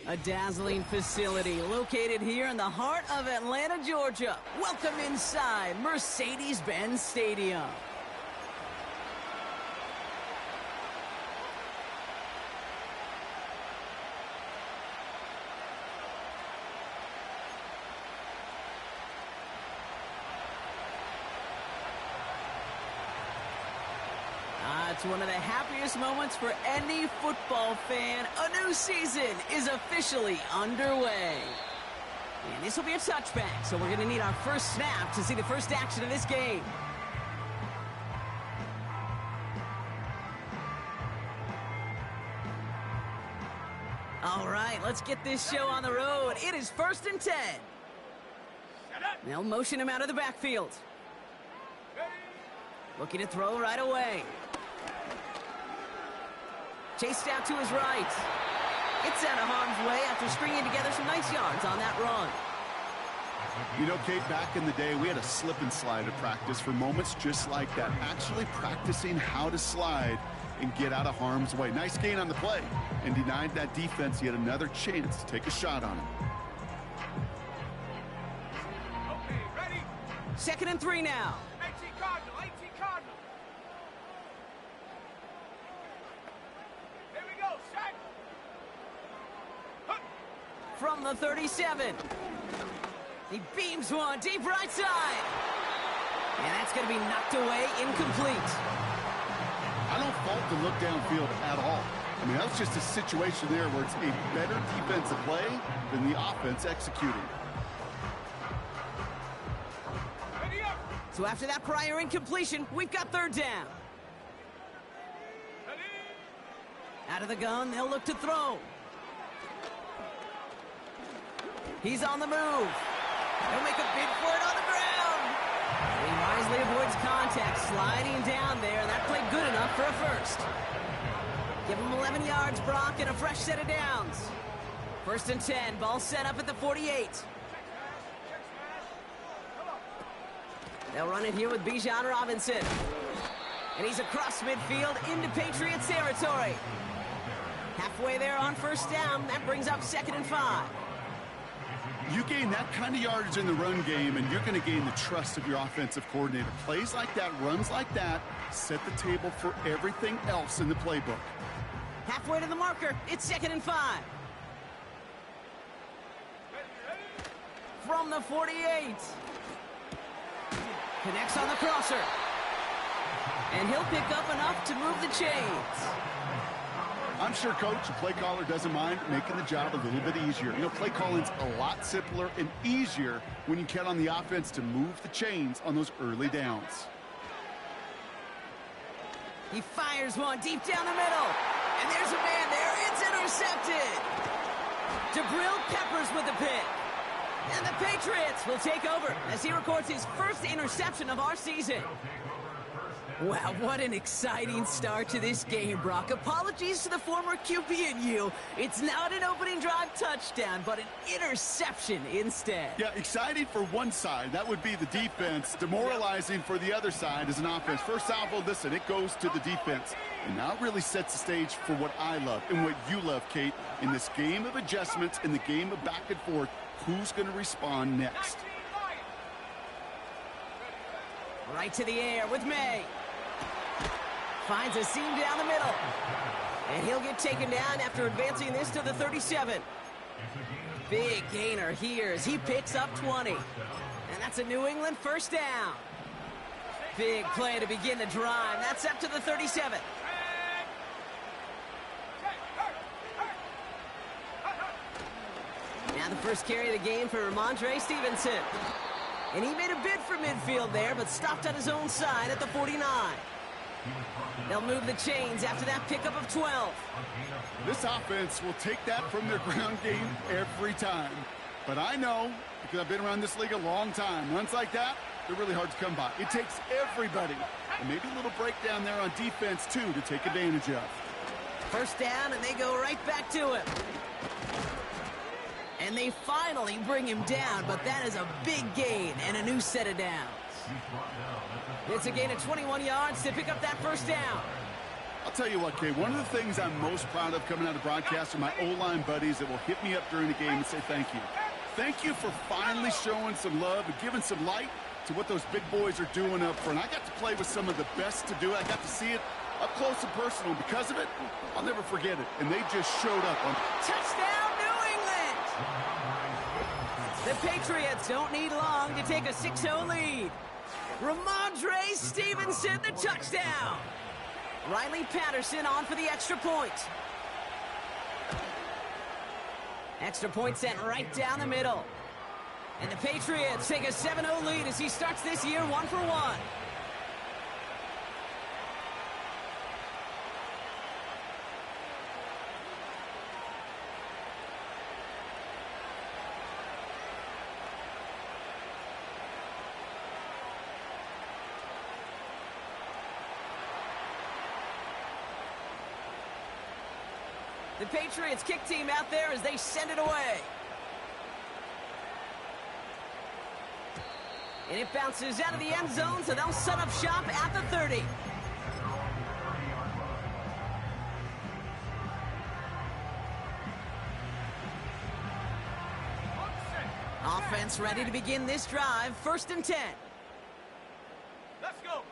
A dazzling facility located here in the heart of Atlanta, Georgia. Welcome inside Mercedes-Benz Stadium. It's one of the happiest moments for any football fan. A new season is officially underway. And this will be a touchback, so we're going to need our first snap to see the first action of this game. All right, let's get this show on the road. It is 1st and 10. They'll motion him out of the backfield. Looking to throw right away. Chased out to his right. It's out of harm's way after stringing together some nice yards on that run. You know, Kate, back in the day, we had a slip and slide at practice for moments just like that. Actually practicing how to slide and get out of harm's way. Nice gain on the play and denied that defense yet another chance to take a shot on him. Okay, ready? 2nd and 3 now. 18 Cardinal, 18 Cardinal. Here we go, set. From the 37. He beams one deep right side. And that's going to be knocked away, incomplete. I don't fault the look downfield at all. I mean, that was just a situation there where it's a better defensive play than the offense executing. Ready up. So after that prior incompletion, we've got 3rd down. Ready. Out of the gun, they'll look to throw. He's on the move. He'll make a bid for it on the ground. And he wisely avoids contact, sliding down there, and that played good enough for a first. Give him 11 yards, Brock, and a fresh set of downs. 1st and 10, ball set up at the 48. They'll run it here with Bijan Robinson. And he's across midfield into Patriots territory. Halfway there on 1st down, that brings up 2nd and 5. You gain that kind of yardage in the run game, and you're going to gain the trust of your offensive coordinator. Plays like that, runs like that, set the table for everything else in the playbook. Halfway to the marker, it's 2nd and 5. From the 48. Connects on the crosser. And he'll pick up enough to move the chains. I'm sure, Coach, the play caller doesn't mind making the job a little bit easier. You know, play calling's a lot simpler and easier when you count on the offense to move the chains on those early downs. He fires one deep down the middle. And there's a man there. It's intercepted. Jabril Peppers with the pick. And the Patriots will take over as he records his first interception of our season. Wow, what an exciting start to this game, Brock. Apologies to the former QB and you. It's not an opening drive touchdown, but an interception instead. Yeah, exciting for one side. That would be the defense. Demoralizing for the other side as an offense. First salvo, listen, it goes to the defense. And now it really sets the stage for what I love and what you love, Kate. In this game of adjustments, in the game of back and forth, who's going to respond next? Right to the air with May. Finds a seam down the middle. And he'll get taken down after advancing this to the 37. Big gainer here as he picks up 20. And that's a New England 1st down. Big play to begin the drive. That's up to the 37. Now the first carry of the game for Ramondre Stevenson. And he made a bid for midfield there, but stopped on his own side at the 49. They'll move the chains after that pickup of 12. This offense will take that from their ground game every time. But I know, because I've been around this league a long time, runs like that, they're really hard to come by. It takes everybody. And maybe a little breakdown there on defense, too, to take advantage of. 1st down, and they go right back to him. And they finally bring him down, but that is a big gain and a new set of downs. It's a gain of 21 yards to pick up that 1st down. I'll tell you what, Kay, one of the things I'm most proud of coming out of broadcast are my O-line buddies that will hit me up during the game and say thank you. Thank you for finally showing some love and giving some light to what those big boys are doing up front. I got to play with some of the best to do it. I got to see it up close and personal. Because of it, I'll never forget it. And they just showed up. Touchdown, New England! The Patriots don't need long to take a 6-0 lead. Ramondre Stevenson, the touchdown. Riley Patterson on for the extra point. Extra point sent right down the middle. And the Patriots take a 7-0 lead as he starts this year 1-for-1. The Patriots kick team out there as they send it away. And it bounces out of the end zone, so they'll set up shop at the 30. Offense ready to begin this drive. 1st and 10. Let's go.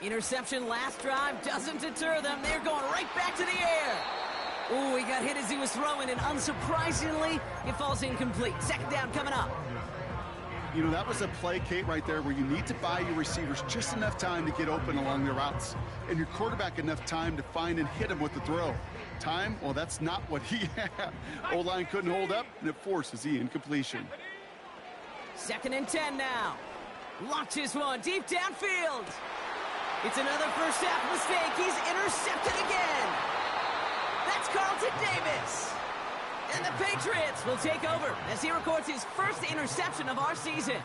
Interception last drive doesn't deter them. They're going right back to the air. Ooh, he got hit as he was throwing, and unsurprisingly, it falls incomplete. 2nd down coming up. You know, that was a play, Kate, right there where you need to buy your receivers just enough time to get open along their routes, and your quarterback enough time to find and hit him with the throw. Time? Well, that's not what he had. O-line couldn't hold up, and it forces the incompletion. 2nd and 10 now. Launches one deep downfield. It's another first half mistake. He's intercepted again. That's Carlton Davis. And the Patriots will take over as he records his first interception of our season.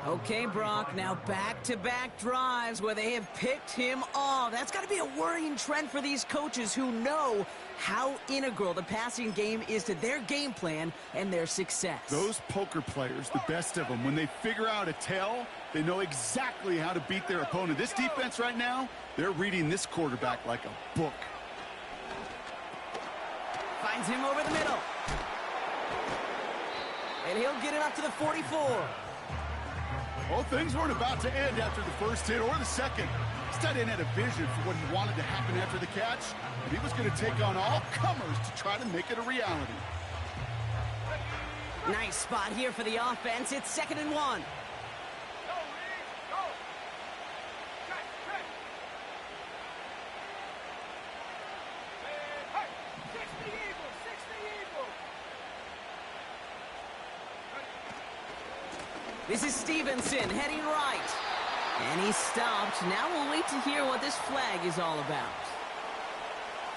Okay, Brock, now back-to-back drives where they have picked him off. That's got to be a worrying trend for these coaches who know how integral the passing game is to their game plan and their success. Those poker players, the best of them, when they figure out a tell, they know exactly how to beat their opponent. This defense right now, they're reading this quarterback like a book. Finds him over the middle. And he'll get it up to the 44. Well, things weren't about to end after the first hit or the second. This tight end had a vision for what he wanted to happen after the catch, and he was going to take on all comers to try to make it a reality. Nice spot here for the offense. It's 2nd and 1. Go, Reed, go. Check, check. Hey, 60 Eagles, 60 Eagles. This is Stevenson heading right. And he stopped. Now we'll wait to hear what this flag is all about.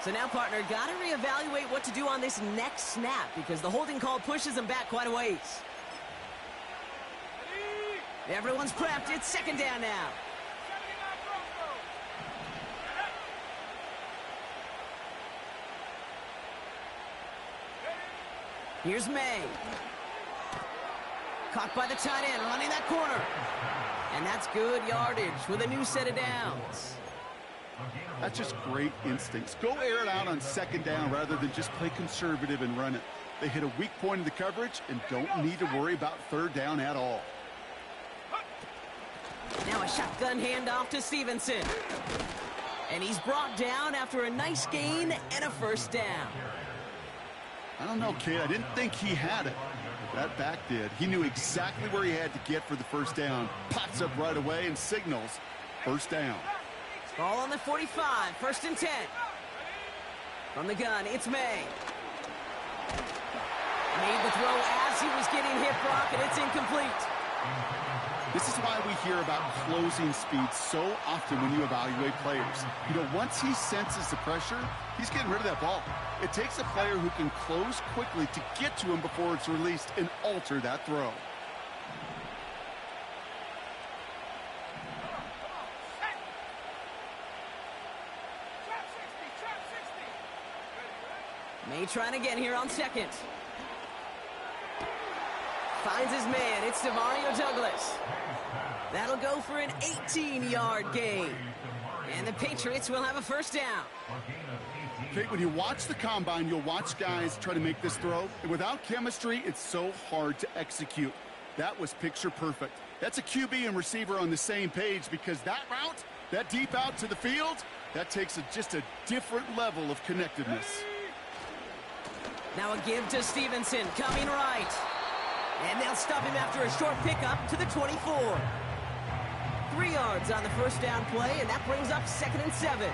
So now, partner, got to reevaluate what to do on this next snap because the holding call pushes him back quite a ways. Everyone's prepped. It's 2nd down now. Here's May. Caught by the tight end, running that corner. And that's good yardage with a new set of downs. That's just great instincts. Go air it out on 2nd down rather than just play conservative and run it. They hit a weak point in the coverage and don't need to worry about 3rd down at all. Now a shotgun handoff to Stevenson. And he's brought down after a nice gain and a 1st down. I don't know, kid. I didn't think he had it. That back did. He knew exactly where he had to get for the 1st down. Pops up right away and signals 1st down. Ball on the 45, 1st and 10. From the gun, it's May. Made the throw as he was getting hit, Brock, and it's incomplete. This is why we hear about closing speed so often when you evaluate players. You know, once he senses the pressure, he's getting rid of that ball. It takes a player who can close quickly to get to him before it's released and alter that throw. May trying again here on 2nd. Finds his man. It's DeMario Douglas. That'll go for an 18-yard gain. And the Patriots will have a first down. Okay, when you watch the combine, you'll watch guys try to make this throw. And without chemistry, it's so hard to execute. That was picture perfect. That's a QB and receiver on the same page, because that route, that deep out to the field, that takes just a different level of connectedness. Now a give to Stevenson, coming right. And they'll stop him after a short pickup to the 24. 3 yards on the first down play, and that brings up 2nd and 7.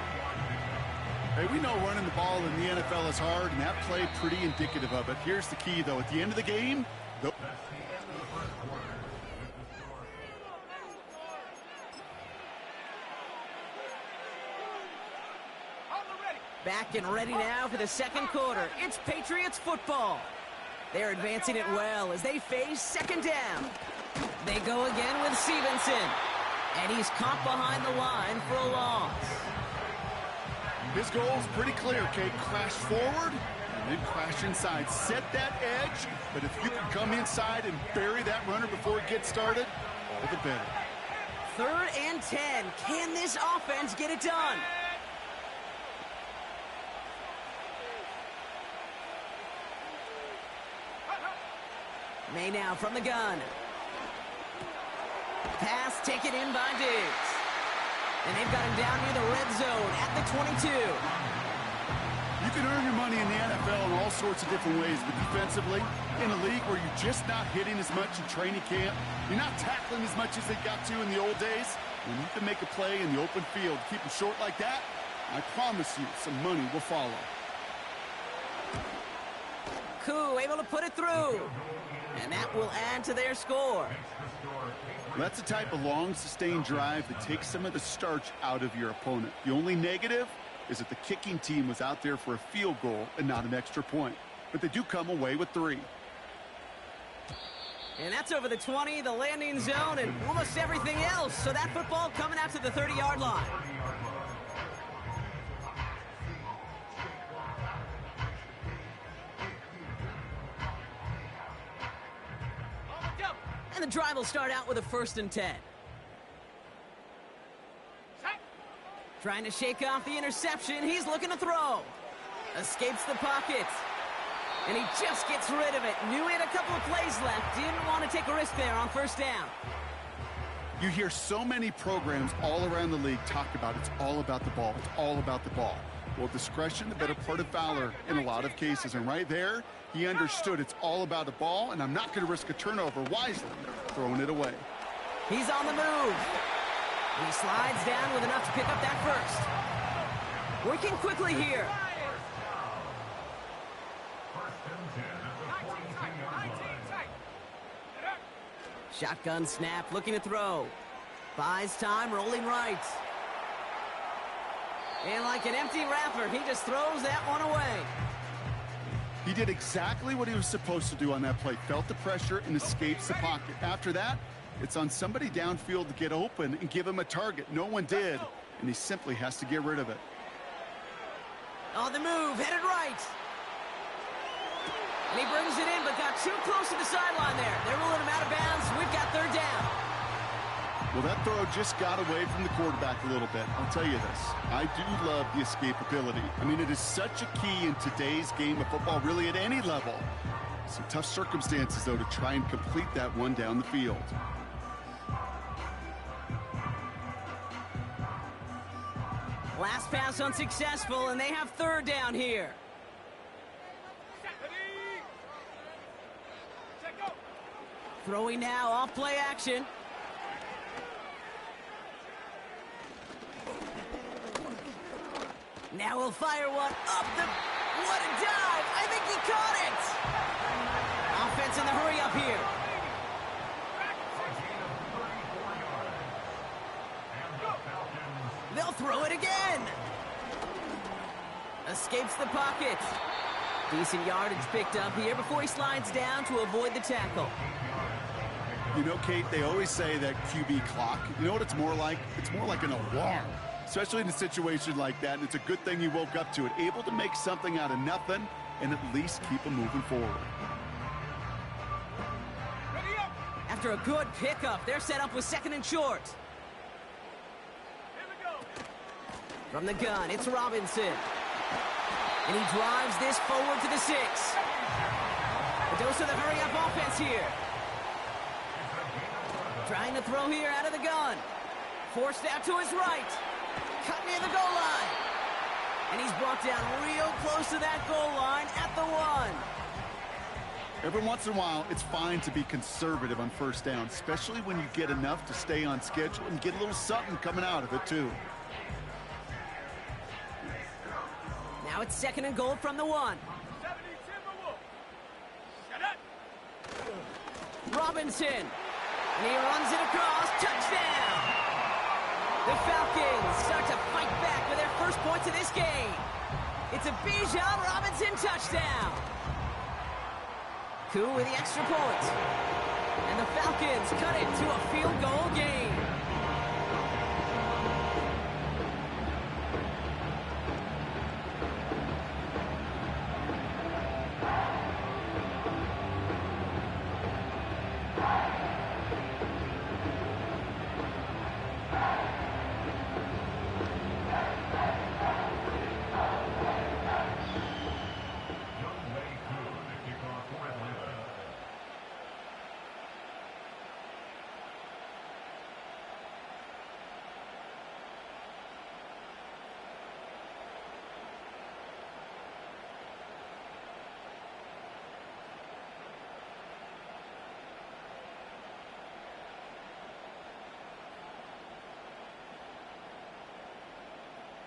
Hey, we know running the ball in the NFL is hard, and that play pretty indicative of it. Here's the key, though. At the end of the game, back and ready now for the second quarter. It's Patriots football. They're advancing it well as they face 2nd down. They go again with Stevenson. And he's caught behind the line for a loss. His goal is pretty clear, Kate. Crash forward and then crash inside. Set that edge, but if you can come inside and bury that runner before it gets started, all the better. 3rd and 10. Can this offense get it done? May now from the gun. Pass taken in by Diggs. And they've got him down near the red zone at the 22. You can earn your money in the NFL in all sorts of different ways, but defensively, in a league where you're just not hitting as much in training camp, you're not tackling as much as they got to in the old days, when you can make a play in the open field, keep them short like that, I promise you some money will follow. Koo able to put it through. And that will add to their score. That's the type of long, sustained drive that takes some of the starch out of your opponent. The only negative is that the kicking team was out there for a field goal and not an extra point. But they do come away with 3. And that's over the 20, the landing zone, and almost everything else. So that football coming out to the 30-yard line. And the drive will start out with a 1st and 10. Trying to shake off the interception. He's looking to throw. Escapes the pocket. And he just gets rid of it. Knew he had a couple of plays left. Didn't want to take a risk there on 1st down. You hear so many programs all around the league talk about it's all about the ball. It's all about the ball. Well, discretion, the better part of valor in a lot of cases. And right there, he understood it's all about the ball, and I'm not going to risk a turnover wisely, throwing it away. He's on the move. He slides down with enough to pick up that first. Working quickly here. Shotgun snap, looking to throw. Buys time, rolling right. And like an empty wrapper, he just throws that one away. He did exactly what he was supposed to do on that play. Felt the pressure and escapes the pocket. After that, it's on somebody downfield to get open and give him a target. No one did, and he simply has to get rid of it. On the move, headed right. And he brings it in, but got too close to the sideline there. They're ruling him out of bounds. We've got 3rd down. Well, that throw just got away from the quarterback a little bit. I'll tell you this. I do love the escapability. I mean, it is such a key in today's game of football, really at any level. Some tough circumstances, though, to try and complete that one down the field. Last pass unsuccessful, and they have 3rd down here. Throwing now, off play action. Now he'll fire one up the... What a dive! I think he caught it! Offense in the hurry up here. They'll throw it again. Escapes the pocket. Decent yardage picked up here before he slides down to avoid the tackle. You know, Kate, they always say that QB clock. You know what it's more like? It's more like an alarm, especially in a situation like that. And it's a good thing you woke up to it, able to make something out of nothing and at least keep them moving forward. After a good pickup, they're set up with 2nd and short. From the gun, it's Robinson. And he drives this forward to the 6. A dose of the hurry-up offense here. Trying to throw here out of the gun. Forced out to his right. Cut near the goal line. And he's brought down real close to that goal line at the 1. Every once in a while, it's fine to be conservative on first down, especially when you get enough to stay on schedule and get a little something coming out of it, too. Now it's 2nd and goal from the 1. 70 Timberwolves. Shut up. Robinson. And he runs it across. Touchdown! The Falcons start to fight back with their first points of this game. It's a Bijan Robinson touchdown. Koo with the extra point. And the Falcons cut it to a field goal game.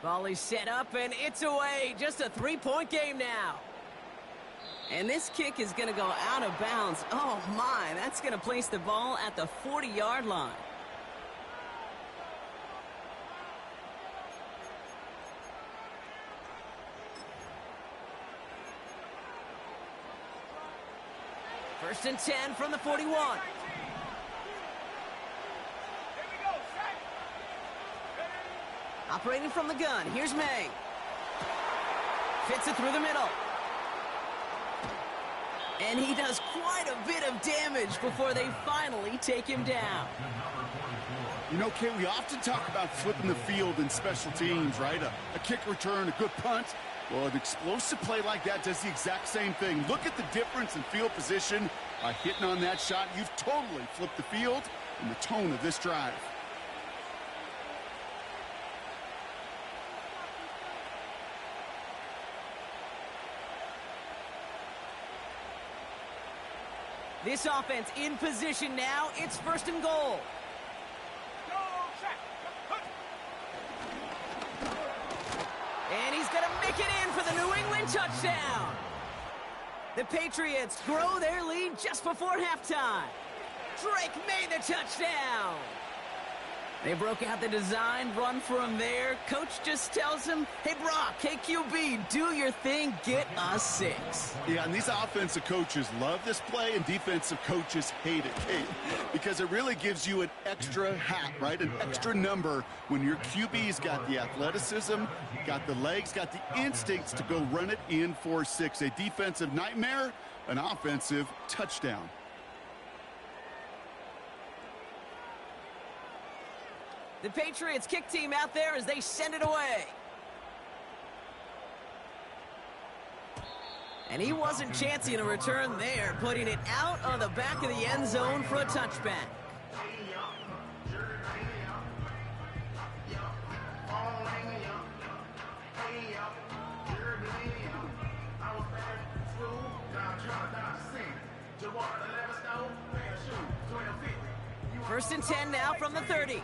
Volley set up, and it's away. Just a 3-point game now. And this kick is going to go out of bounds. Oh, my. That's going to place the ball at the 40-yard line. First and 10 from the 41. Here we go, set. Operating from the gun, here's May. Fits it through the middle. And he does quite a bit of damage before they finally take him down. You know, Kate, we often talk about flipping the field in special teams, right? A kick return, a good punt. Well, an explosive play like that does the exact same thing. Look at the difference in field position. By hitting on that shot, you've totally flipped the field and the tone of this drive. This offense in position now. It's first and goal. Go, check. And he's going to make it in for the New England touchdown. The Patriots grow their lead just before halftime. Drake made the touchdown. They broke out the design run for him there. Coach just tells him, hey, Brock, hey, QB, do your thing, get us 6. Yeah, and these offensive coaches love this play, and defensive coaches hate it, Kate, because it really gives you an extra hat, right? An extra number when your QB's got the athleticism, got the legs, got the instincts to go run it in for 6. A defensive nightmare, an offensive touchdown. The Patriots kick team out there as they send it away. And he wasn't chancing a return there, putting it out on the back of the end zone for a touchback. First and 10 now from the 30.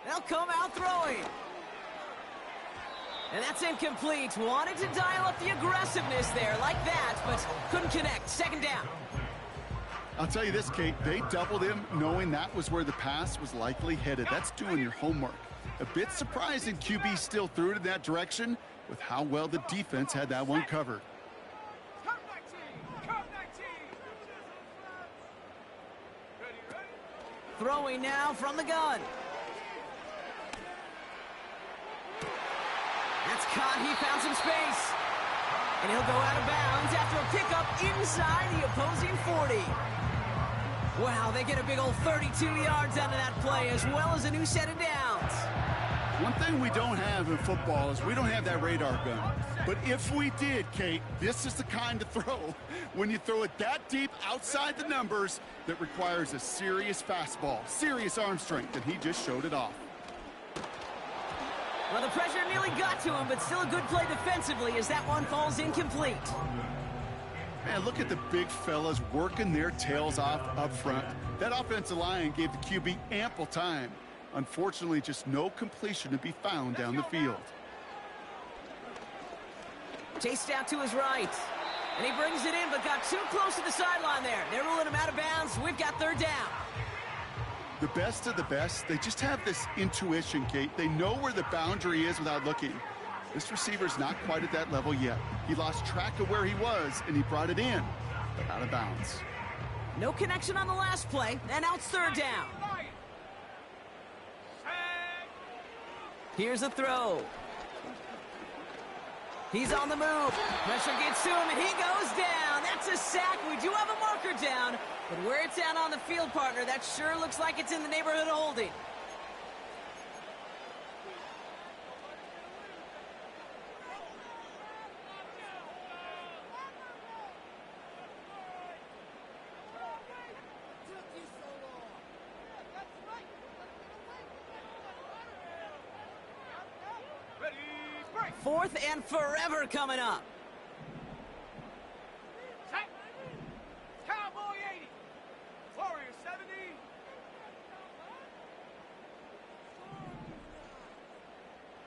They'll come out throwing. And that's incomplete. Wanted to dial up the aggressiveness there like that, but couldn't connect. Second down. I'll tell you this, Kate, they doubled him knowing that was where the pass was likely headed. That's doing your homework. A bit surprising QB still threw it in that direction with how well the defense had that one covered. Throwing now from the gun. That's caught. He found some space. And he'll go out of bounds after a pickup inside the opposing 40. Wow, they get a big old 32 yards out of that play, as well as a new set of downs. One thing we don't have in football is we don't have that radar gun. But if we did, Kate, this is the kind of throw, when you throw it that deep outside the numbers, that requires a serious fastball, serious arm strength, and he just showed it off. Well, the pressure nearly got to him, but still a good play defensively as that one falls incomplete. Man, look at the big fellas working their tails off up front. That offensive line gave the QB ample time. Unfortunately, just no completion to be found down the field. Chased out to his right. And he brings it in, but got too close to the sideline there. They're ruling him out of bounds. We've got third down. The best of the best, they just have this intuition, Kate. They know where the boundary is without looking. This receiver's not quite at that level yet. He lost track of where he was, and he brought it in, but out of bounds. No connection on the last play, and now it's third down. Here's a throw. He's on the move. Pressure gets to him, and he goes down. That's a sack. We do have a marker down, but where it's at on the field, partner, that sure looks like it's in the neighborhood of holding. Fourth and forever coming up. Set. Cowboy 80. Warrior 70.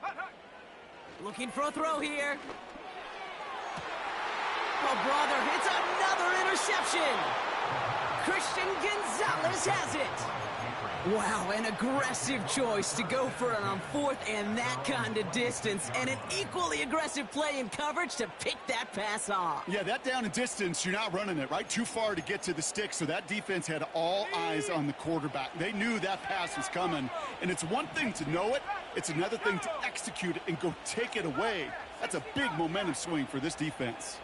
Hut, hut. Looking for a throw here. Oh, brother, it's another interception. Christian Gonzalez has it. Wow, an aggressive choice to go for it on fourth and that kind of distance, and an equally aggressive play in coverage to pick that pass off. Yeah, that down and distance, you're not running it, right? Too far to get to the stick, so that defense had all eyes on the quarterback. They knew that pass was coming, and it's one thing to know it, it's another thing to execute it and go take it away. That's a big momentum swing for this defense.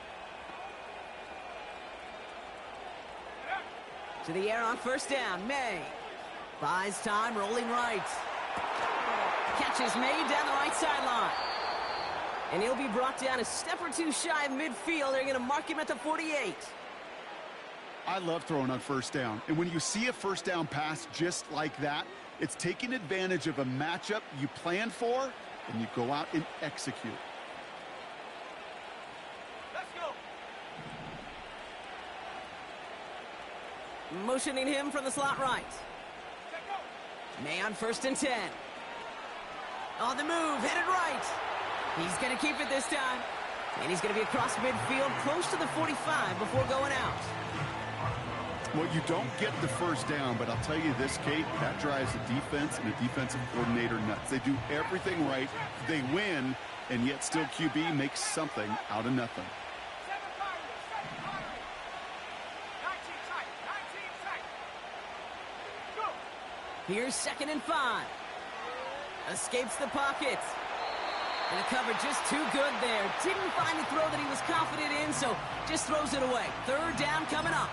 To the air on first down, May. Buys time, rolling right. Catch is made down the right sideline. And he'll be brought down a step or two shy of midfield. They're going to mark him at the 48. I love throwing on first down. And when you see a first down pass just like that, it's taking advantage of a matchup you planned for, and you go out and execute. Let's go. Motioning him from the slot right. May on first and 10. On the move, headed right. He's going to keep it this time. And he's going to be across midfield, close to the 45 before going out. Well, you don't get the first down, but I'll tell you this, Kate, that drives the defense and the defensive coordinator nuts. They do everything right. They win, and yet still QB makes something out of nothing. Here's 2nd and 5. Escapes the pocket. And the cover just too good there. Didn't find a throw that he was confident in, so just throws it away. Third down coming up.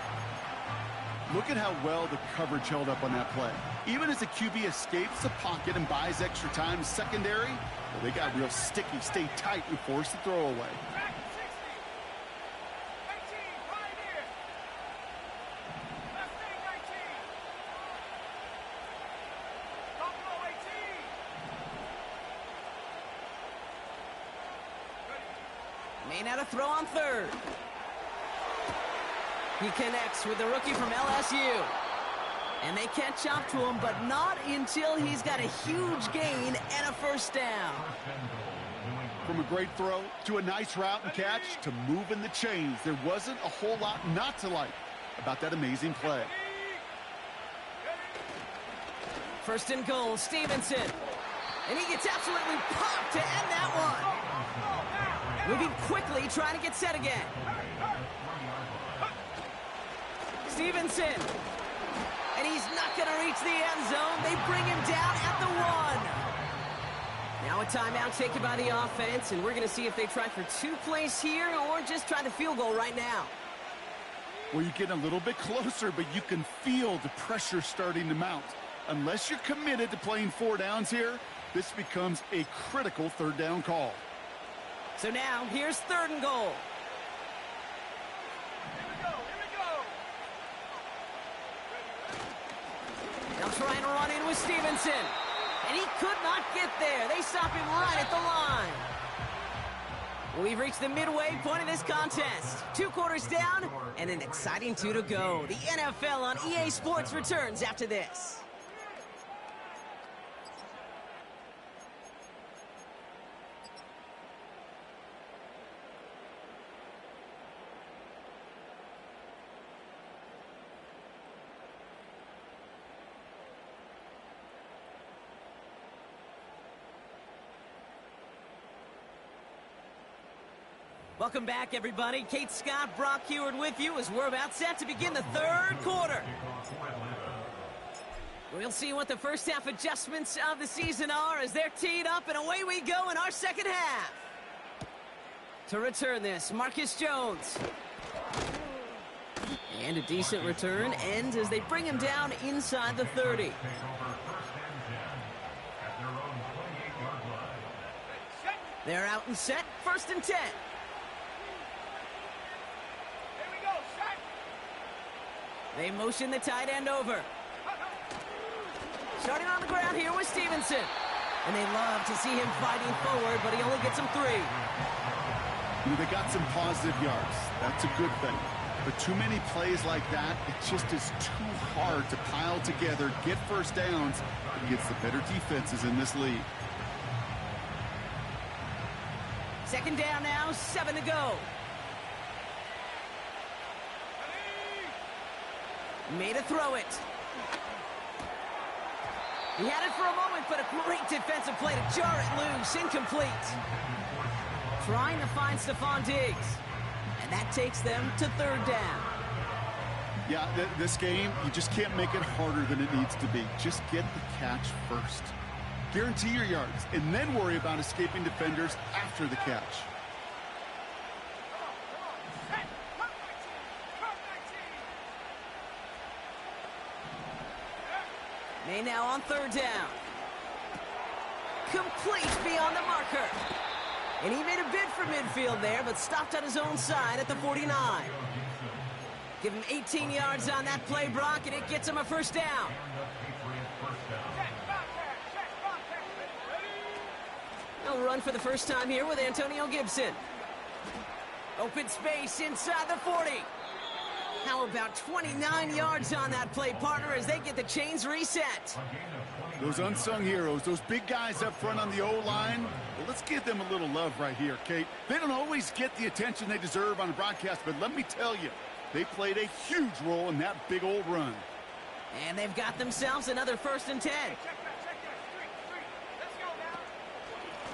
Look at how well the coverage held up on that play. Even as the QB escapes the pocket and buys extra time secondary, well, they got real sticky, stay tight, and force the throw away. May not a throw on third. He connects with the rookie from LSU. And they catch up to him, but not until he's got a huge gain and a first down. From a great throw to a nice route and catch to moving the chains, there wasn't a whole lot not to like about that amazing play. First and goal, Stevenson. And he gets absolutely popped to end that one. Moving quickly, trying to get set again. Stevenson. And he's not going to reach the end zone. They bring him down at the 1. Now a timeout taken by the offense, and we're going to see if they try for 2 plays here or just try the field goal right now. Well, you get a little bit closer, but you can feel the pressure starting to mount. Unless you're committed to playing 4 downs here, this becomes a critical 3rd down call. So now, here's 3rd and goal. Here we go. They'll try and run in with Stevenson. And he could not get there. They stop him right at the line. We've reached the midway point of this contest. 2 quarters down and an exciting 2 to go. The NFL on EA Sports returns after this. Welcome back, everybody. Kate Scott, Brock Heward with you as we're about set to begin the 3rd quarter. We'll see what the first half adjustments of the season are as they're teed up, and away we go in our 2nd half. To return this, Marcus Jones. And a decent return ends as they bring him down inside the 30. They're out and set, 1st and 10. They motion the tight end over. Starting on the ground here with Stevenson. And they love to see him fighting forward, but he only gets them 3. They got some positive yards. That's a good thing. But too many plays like that, it just is too hard to pile together, get 1st downs, against the better defenses in this league. 2nd down now, 7 to go. Made a throw it. He had it for a moment, but a great defensive play to jar it loose. Incomplete. Trying to find Stephon Diggs. And that takes them to 3rd down. Yeah, this game, you just can't make it harder than it needs to be. Just get the catch first. Guarantee your yards, and then worry about escaping defenders after the catch. May now on 3rd down. Complete beyond the marker. And he made a bid for midfield there, but stopped on his own side at the 49. Give him 18 yards on that play, Brock, and it gets him a 1st down. They'll run for the first time here with Antonio Gibson. Open space inside the 40. How about 29 yards on that play, partner, as they get the chains reset? Those unsung heroes, those big guys up front on the O-line, well, let's give them a little love right here, Kate. They don't always get the attention they deserve on the broadcast, but let me tell you, they played a huge role in that big old run. And they've got themselves another 1st and 10.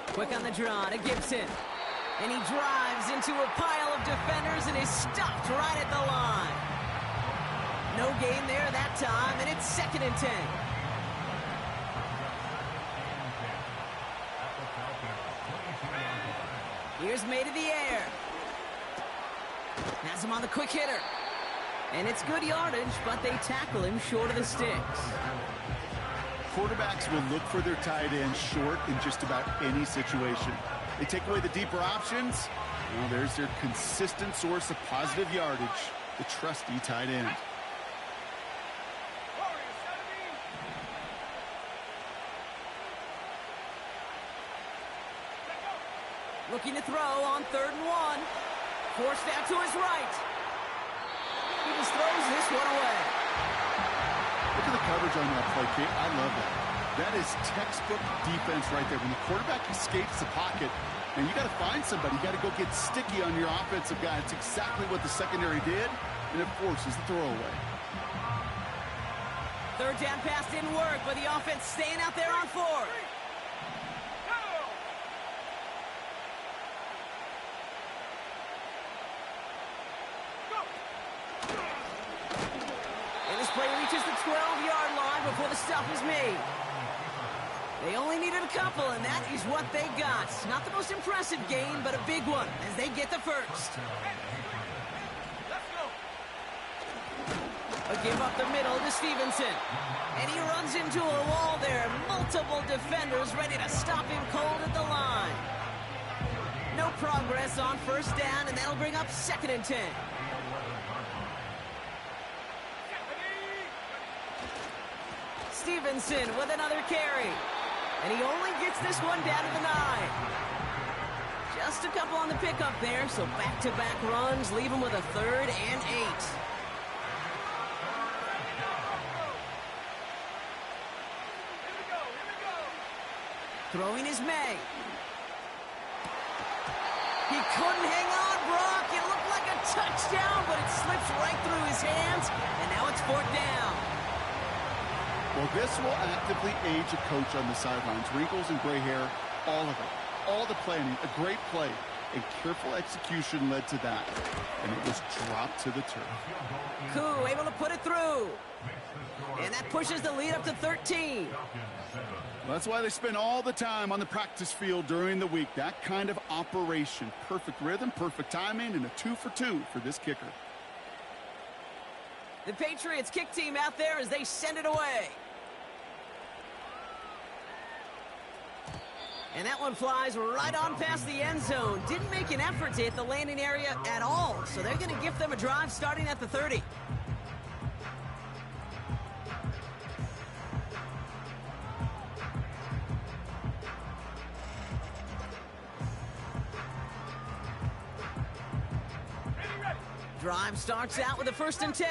Quick on the draw to Gibson. And he drives into a pile of defenders and is stopped right at the line. No gain there that time, and it's 2nd and 10. Here's May to the air. Has him on the quick hitter. And it's good yardage, but they tackle him short of the sticks. Quarterbacks will look for their tight end short in just about any situation. They take away the deeper options. Well, there's their consistent source of positive yardage, the trusty tight end. Looking to throw on 3rd and 1. Forced out to his right. He just throws this one away. Look at the coverage on that play, Kate. I love that. That is textbook defense right there. When the quarterback escapes the pocket, and you got to find somebody. You got to go get sticky on your offensive guy. It's exactly what the secondary did, and it forces the throwaway. 3rd down pass didn't work, but the offense staying out there on 4th. And this play reaches the 12-yard line before the stop is made. They only needed a couple, and that is what they got. Not the most impressive gain, but a big one as they get the 1st. A give up the middle to Stevenson. And he runs into a wall there. Multiple defenders ready to stop him cold at the line. No progress on first down, and that'll bring up 2nd and 10. Stevenson with another carry. And he only gets this one down to the 9. Just a couple on the pickup there, so back-to-back runs leave him with a 3rd and 8. Throwing is May. He couldn't hang on, Brock. It looked like a touchdown, but it slips right through his hands, and now it's 4th down. Well, this will actively age a coach on the sidelines. Wrinkles and gray hair, all of it. All the planning, a great play, and careful execution led to that. And it was dropped to the turf. Koo able to put it through. And that pushes the lead up to 13. Well, that's why they spend all the time on the practice field during the week. That kind of operation. Perfect rhythm, perfect timing, and a 2-for-2 for this kicker. The Patriots kick team out there as they send it away. And that one flies right on past the end zone. Didn't make an effort to hit the landing area at all. So they're going to give them a drive starting at the 30. Drive starts out with a 1st and 10.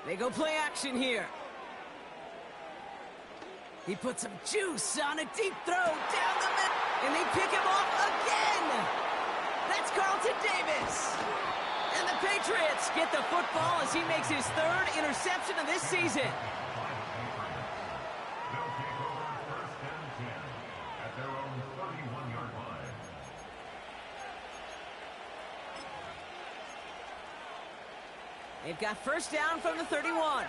They go play action here. He puts some juice on a deep throw down the middle, and they pick him off again. That's Carlton Davis. And the Patriots get the football as he makes his 3rd interception of this season. They've got 1st down from the 31.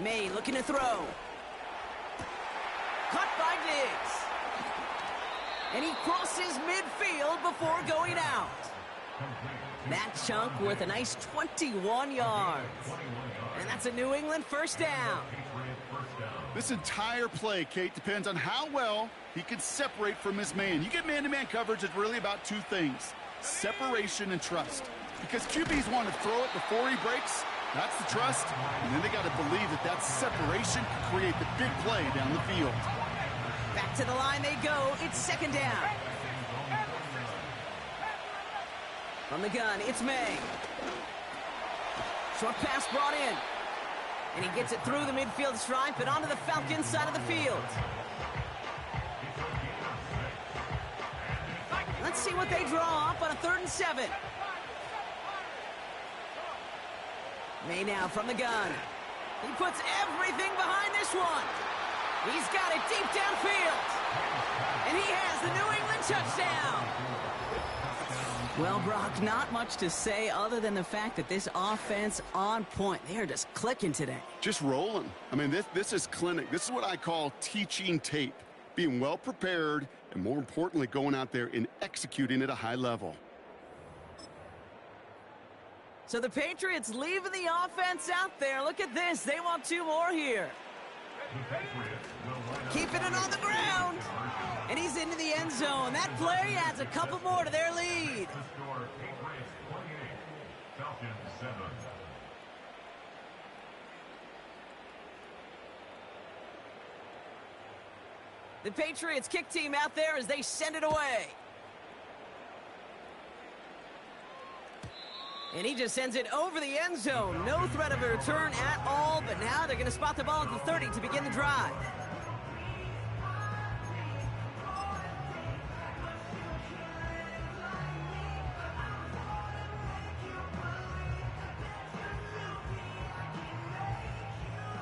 May looking to throw. Caught by Diggs. And he crosses midfield before going out. That chunk worth a nice 21 yards. And that's a New England 1st down. This entire play, Kate, depends on how well he can separate from his man. You get man-to-man coverage, it's really about 2 things. Separation and trust. Because QBs want to throw it before he breaks. That's the trust. And then they got to believe that that separation can create the big play down the field. Back to the line they go. It's 2nd down. From the gun, it's May. Short pass brought in. And he gets it through the midfield stripe and onto the Falcons side of the field. Let's see what they draw up on a 3rd and 7. May now from the gun. He puts everything behind this one. He's got it deep downfield. And he has the New England touchdown. Well, Brock, not much to say other than the fact that this offense on point. They are just clicking today. Just rolling. I mean, this is clinic. This is what I call teaching tape. Being well prepared and, more importantly, going out there and executing at a high level. So the Patriots leaving the offense out there. Look at this. They want 2 more here. Keeping it on the ground. And he's into the end zone. That play adds a couple more to their lead. The Patriots kick team out there as they send it away. And he just sends it over the end zone. No threat of a return at all, but now they're going to spot the ball at the 30 to begin the drive.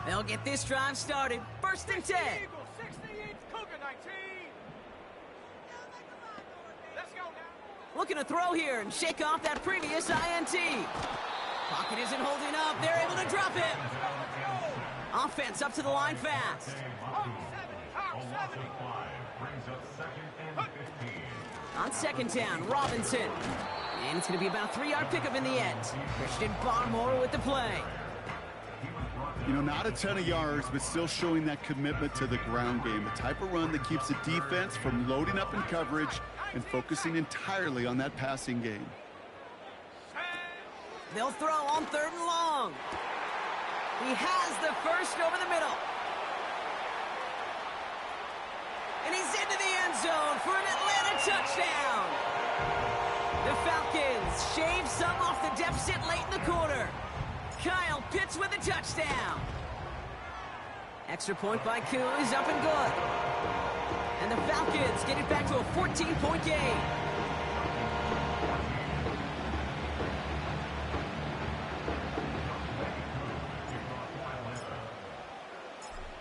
They'll get this drive started. 1st and 10. Looking to throw here and shake off that previous INT. Pocket isn't holding up. They're able to drop it. Offense up to the line fast. On second down, Robinson. And it's going to be about a 3-yard pickup in the end. Christian Barmore with the play. You know, not a ton of yards, but still showing that commitment to the ground game. A type of run that keeps the defense from loading up in coverage and focusing entirely on that passing game. They'll throw on 3rd and long. He has the first over the middle. And he's into the end zone for an Atlanta touchdown. The Falcons shave some off the deficit late in the quarter. Kyle Pitts with a touchdown. Extra point by Koo is up and good. And the Falcons get it back to a 14-point game.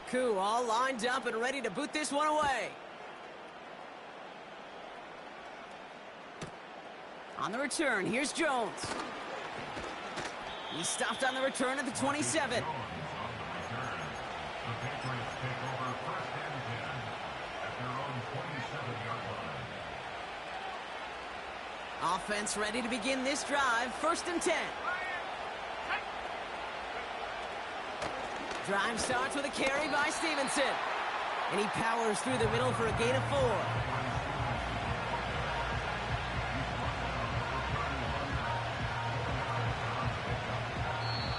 Koo all lined up and ready to boot this one away. On the return, here's Jones. He stopped on the return at the 27. Offense ready to begin this drive, 1st and 10. Drive starts with a carry by Stevenson. And he powers through the middle for a gain of 4.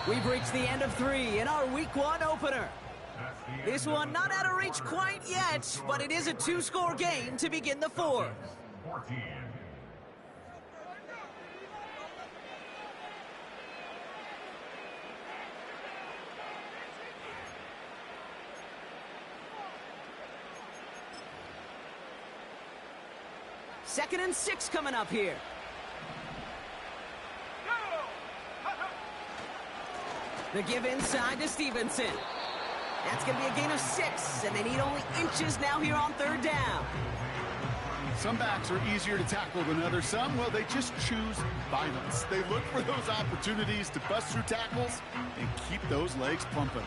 We've reached the end of 3 in our Week 1 opener. This one not out of reach quite yet, but it is a 2-score game to begin the 4th. Second and 6 coming up here. The give inside to Stevenson. That's going to be a gain of 6, and they need only inches now here on 3rd down. Some backs are easier to tackle than others. Some, well, they just choose violence. They look for those opportunities to bust through tackles and keep those legs pumping.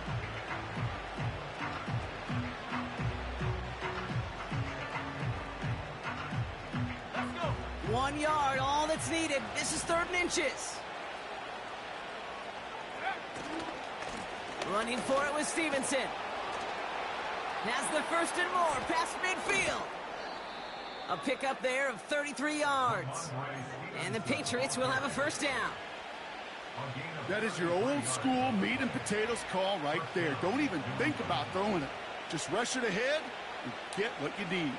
Let's go. 1 yard, all that's needed. This is 3rd and inches. Running for it with Stevenson. Has the 1st and more past midfield. A pickup there of 33 yards. And the Patriots will have a 1st down. That is your old school meat and potatoes call right there. Don't even think about throwing it. Just rush it ahead and get what you need.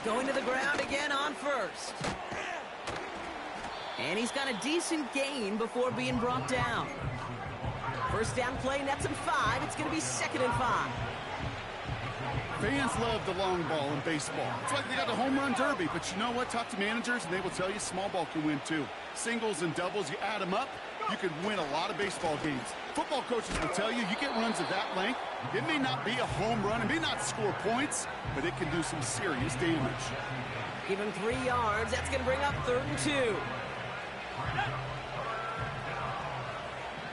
Going to the ground again on 1st. And he's got a decent gain before being brought down. 1st down play, nets him 5. It's going to be 2nd and 5. Fans love the long ball in baseball. It's like they got the home run derby, but you know what? Talk to managers and they will tell you small ball can win too. Singles and doubles, you add them up, you can win a lot of baseball games. Football coaches will tell you get runs of that length. It may not be a home run, it may not score points, but it can do some serious damage. Give him 3 yards. That's going to bring up 3rd and 2. 19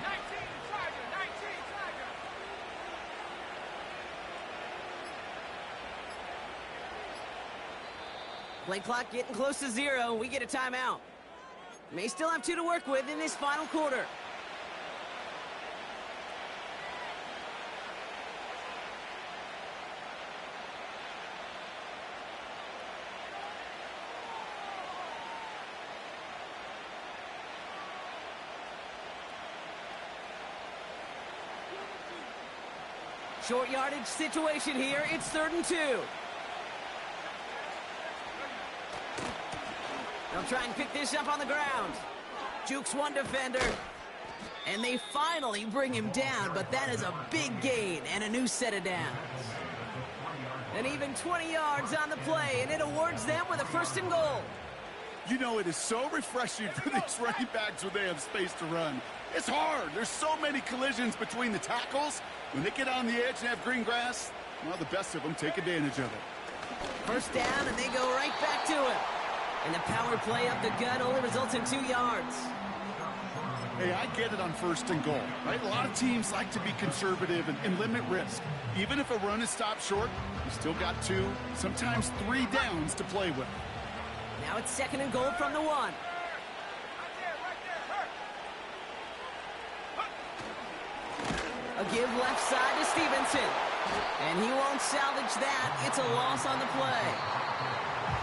Tiger, 19 Tiger. Play clock getting close to 0. We get a timeout. May still have 2 to work with in this final quarter. Short yardage situation here. It's 3rd and 2. They'll try and pick this up on the ground. Jukes one defender. And they finally bring him down, but that is a big gain and a new set of downs. And even 20 yards on the play, and it awards them with a 1st and goal. You know, it is so refreshing for these running backs when they have space to run. It's hard. There's so many collisions between the tackles. When they get on the edge and have green grass, well, the best of them take advantage of it. First down, and they go right back to him. And the power play up the gut only results in 2 yards. Hey, I get it on 1st and goal, right? A lot of teams like to be conservative and limit risk. Even if a run is stopped short, you still got 2, sometimes 3 downs to play with. Now it's 2nd and goal from the 1. Right there. A give left side to Stevenson. And he won't salvage that. It's a loss on the play.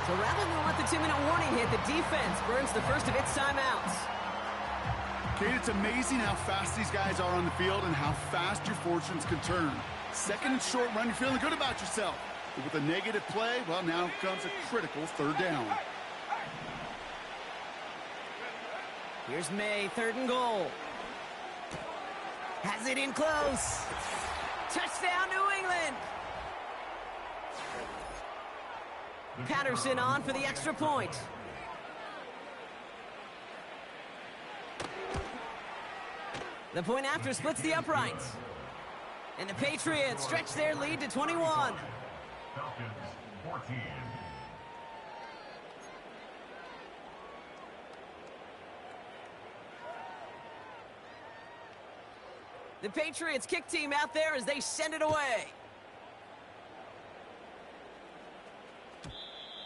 So rather than let the 2-minute warning hit, the defense burns the first of its timeouts. Kate, it's amazing how fast these guys are on the field and how fast your fortunes can turn. 2nd and short run, you're feeling good about yourself. But with a negative play, well, now comes a critical 3rd down. Here's May, 3rd and goal. Has it in close. Touchdown, New England. Patterson on for the extra point. The point after splits the uprights. And the Patriots stretch their lead to 21. Falcons 14. The Patriots kick team out there as they send it away.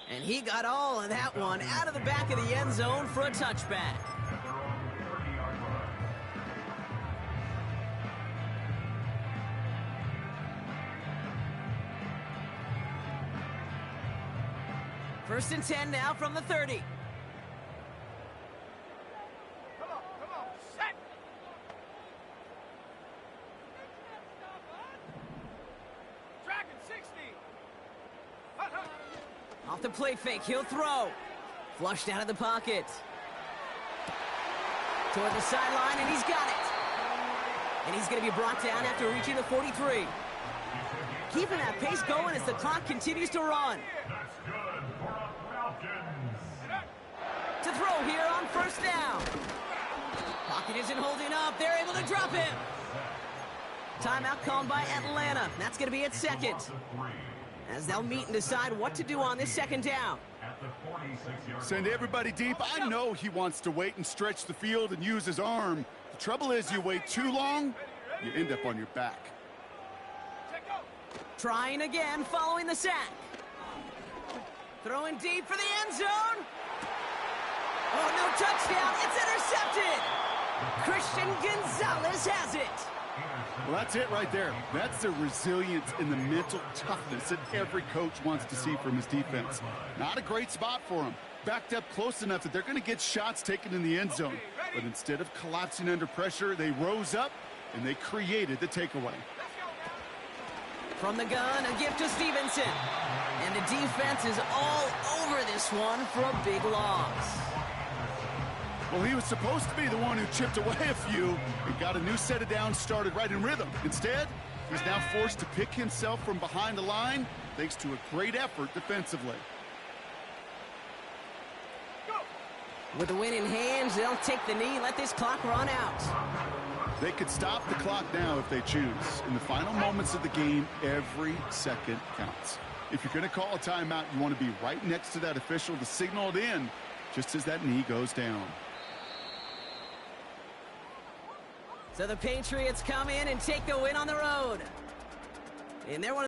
And he got all of that one out of the back of the end zone for a touchback. At their own 30-yard line. First and 10 now from the 30. Come on, set. Dragon 60. Hut, hut. Off the play fake, he'll throw. Flushed out of the pocket. Toward the sideline, and he's got it. And he's going to be brought down after reaching the 43. Keeping that pace going as the clock continues to run. That's good for a Falcons. To throw here on 1st down. Pocket isn't holding up. They're able to drop him. Timeout called by Atlanta. That's going to be its 2nd. Loss of 3 As they'll meet and decide what to do on this 2nd down. at the 46-yard Send everybody deep. I know he wants to wait and stretch the field and use his arm. The trouble is you wait too long, you end up on your back. Check go. Trying again following the sack. Throwing deep for the end zone. Oh, no touchdown. It's intercepted. Christian Gonzalez has it. Well, that's it right there. That's the resilience and the mental toughness that every coach wants to see from his defense. Not a great spot for him. Backed up close enough that they're going to get shots taken in the end zone. But instead of collapsing under pressure, they rose up and they created the takeaway. From the gun, a gift to Stevenson. And the defense is all over this one for a big loss. Well, he was supposed to be the one who chipped away a few and got a new set of downs started right in rhythm. Instead, he's now forced to pick himself from behind the line thanks to a great effort defensively. With the win in hands, they'll take the knee, let this clock run out. They could stop the clock now if they choose. In the final moments of the game, every second counts. If you're going to call a timeout, you want to be right next to that official to signal it in just as that knee goes down. So the Patriots come in and take the win on the road. And they're one of